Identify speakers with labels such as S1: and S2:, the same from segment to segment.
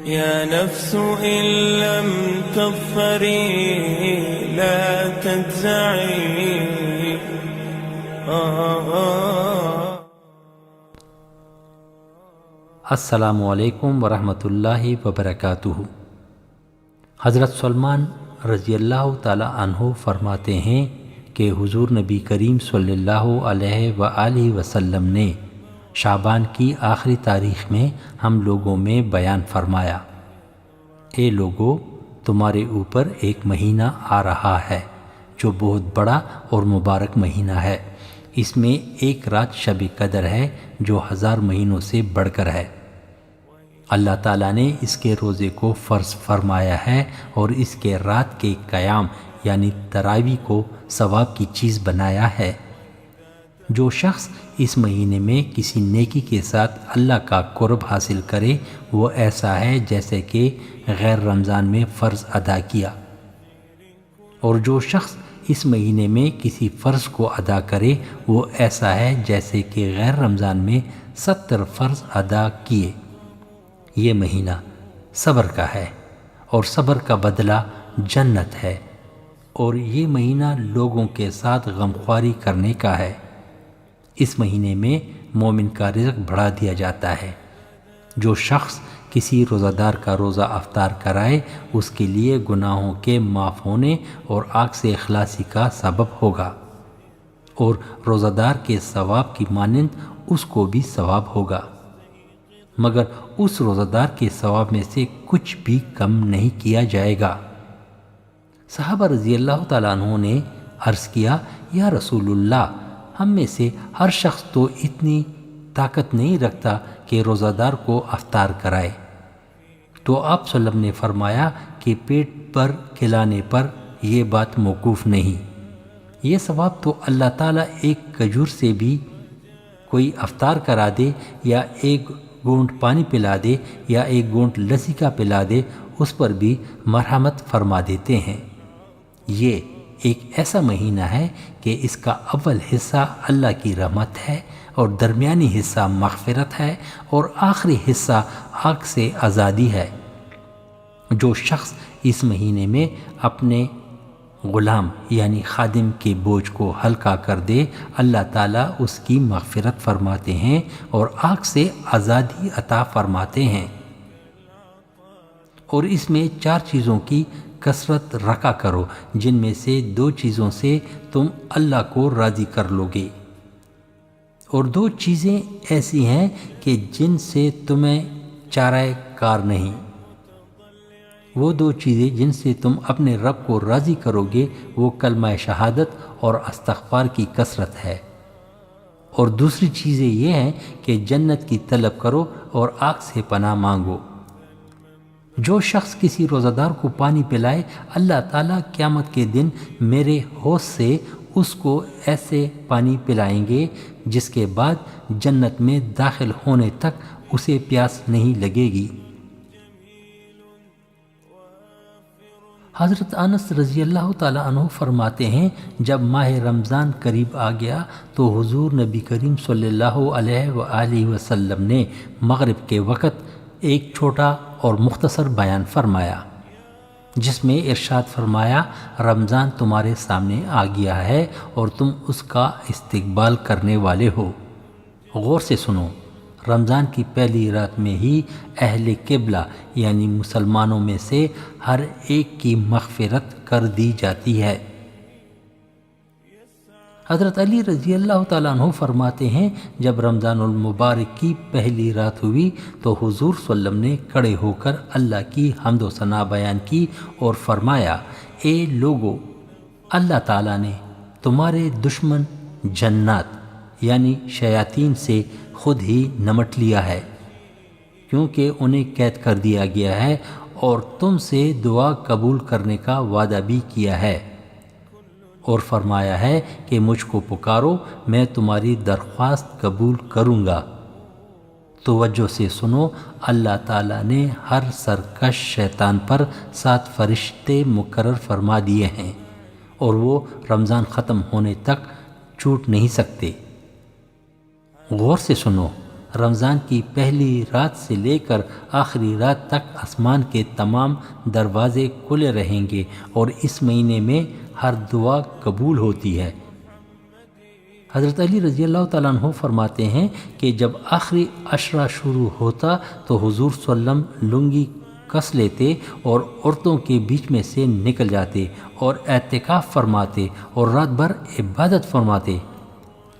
S1: يا نفس إن لم تظفري لا تجزعي.
S2: السلام علیکم ورحمۃ اللہ وبرکاتہ۔ حضرت سلمان رضی اللہ تعالی عنہ فرماتے ہیں کہ حضور نبی کریم صلی اللہ علیہ وآلہ وسلم نے شعبان کی آخری تاریخ میں ہم لوگوں میں بیان فرمایا، اے لوگو، تمہارے اوپر ایک مہینہ آ رہا ہے جو بہت بڑا اور مبارک مہینہ ہے، اس میں ایک رات شب قدر ہے جو 1000 مہینوں سے بڑھ کر ہے۔ اللہ تعالیٰ نے اس کے روزے کو فرض فرمایا ہے اور اس کے رات کے قیام یعنی تراویح کو ثواب کی چیز بنایا ہے۔ جو شخص اس مہینے میں کسی نیکی کے ساتھ اللہ کا قرب حاصل کرے وہ ایسا ہے جیسے کہ غیر رمضان میں فرض ادا کیا، اور جو شخص اس مہینے میں کسی فرض کو ادا کرے وہ ایسا ہے جیسے کہ غیر رمضان میں 70 فرض ادا کیے۔ یہ مہینہ صبر کا ہے اور صبر کا بدلہ جنت ہے، اور یہ مہینہ لوگوں کے ساتھ غمخواری کرنے کا ہے۔ اس مہینے میں مومن کا رزق بڑھا دیا جاتا ہے۔ جو شخص کسی روزہ دار کا روزہ افطار کرائے اس کے لیے گناہوں کے معاف ہونے اور آگ سے خلاصی کا سبب ہوگا، اور روزہ دار کے ثواب کی مانند اس کو بھی ثواب ہوگا، مگر اس روزہ دار کے ثواب میں سے کچھ بھی کم نہیں کیا جائے گا۔ صحابہ رضی اللہ تعالیٰ عنہ نے عرض کیا، یا رسول اللہ، ہم میں سے ہر شخص تو اتنی طاقت نہیں رکھتا کہ روزہ دار کو افطار کرائے۔ تو آپ صلی اللہ علیہ وسلم نے فرمایا کہ پیٹ پر کھلانے پر یہ بات موقوف نہیں، یہ ثواب تو اللہ تعالیٰ ایک کھجور سے بھی کوئی افطار کرا دے یا ایک گھونٹ پانی پلا دے یا ایک گھونٹ لسی کا پلا دے اس پر بھی مرحمت فرما دیتے ہیں۔ یہ ایک ایسا مہینہ ہے کہ اس کا اول حصہ اللہ کی رحمت ہے اور درمیانی حصہ مغفرت ہے اور آخری حصہ آگ سے آزادی ہے۔ جو شخص اس مہینے میں اپنے غلام یعنی خادم کے بوجھ کو ہلکا کر دے اللہ تعالیٰ اس کی مغفرت فرماتے ہیں اور آگ سے آزادی عطا فرماتے ہیں۔ اور اس میں 4 چیزوں کی کثرت رکھا کرو جن میں سے 2 چیزوں سے تم اللہ کو راضی کر لو گے، اور 2 چیزیں ایسی ہیں کہ جن سے تمہیں چارہ کار نہیں۔ وہ 2 چیزیں جن سے تم اپنے رب کو راضی کرو گے وہ کلمہ شہادت اور استغفار کی کثرت ہے، اور دوسری چیزیں یہ ہیں کہ جنت کی طلب کرو اور آگ سے پناہ مانگو۔ جو شخص کسی روزہ دار کو پانی پلائے اللہ تعالیٰ قیامت کے دن میرے حوض سے اس کو ایسے پانی پلائیں گے جس کے بعد جنت میں داخل ہونے تک اسے پیاس نہیں لگے گی۔ حضرت انس رضی اللہ تعالیٰ عنہ فرماتے ہیں، جب ماہ رمضان قریب آ گیا تو حضور نبی کریم صلی اللہ علیہ وآلہ وسلم نے مغرب کے وقت ایک چھوٹا اور مختصر بیان فرمایا جس میں ارشاد فرمایا، رمضان تمہارے سامنے آ گیا ہے اور تم اس کا استقبال کرنے والے ہو۔ غور سے سنو، رمضان کی پہلی رات میں ہی اہل قبلہ یعنی مسلمانوں میں سے ہر ایک کی مغفرت کر دی جاتی ہے۔ حضرت علی رضی اللہ تعالیٰ عنہ فرماتے ہیں، جب رمضان المبارک کی پہلی رات ہوئی تو حضور صلی اللہ علیہ وسلم نے کھڑے ہو کر اللہ کی حمد و ثنا بیان کی اور فرمایا، اے لوگو، اللہ تعالیٰ نے تمہارے دشمن جنات یعنی شیاطین سے خود ہی نمٹ لیا ہے، کیونکہ انہیں قید کر دیا گیا ہے اور تم سے دعا قبول کرنے کا وعدہ بھی کیا ہے، اور فرمایا ہے کہ مجھ کو پکارو میں تمہاری درخواست قبول کروں گا۔ توجہ سے سنو، اللہ تعالیٰ نے ہر سرکش شیطان پر 7 فرشتے مقرر فرما دیے ہیں اور وہ رمضان ختم ہونے تک چھوٹ نہیں سکتے۔ غور سے سنو، رمضان کی پہلی رات سے لے کر آخری رات تک آسمان کے تمام دروازے کھلے رہیں گے اور اس مہینے میں ہر دعا قبول ہوتی ہے۔ حضرت علی رضی اللہ تعالیٰ عنہ فرماتے ہیں کہ جب آخری عشرہ شروع ہوتا تو حضور صلی اللہ علیہ وسلم لنگی کس لیتے اور عورتوں کے بیچ میں سے نکل جاتے اور اعتکاف فرماتے اور رات بھر عبادت فرماتے۔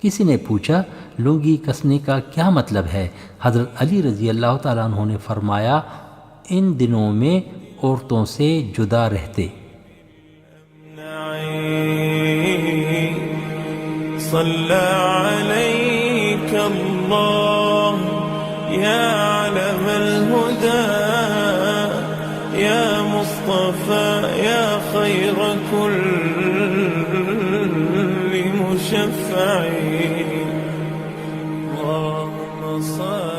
S2: کسی نے پوچھا لنگی کسنے کا کیا مطلب ہے؟ حضرت علی رضی اللہ تعالیٰ عنہ نے فرمایا ان دنوں میں عورتوں سے جدا رہتے۔
S1: صلى عليك الله يا علم الهدى يا مصطفى يا خير كل مشفع اللهم صل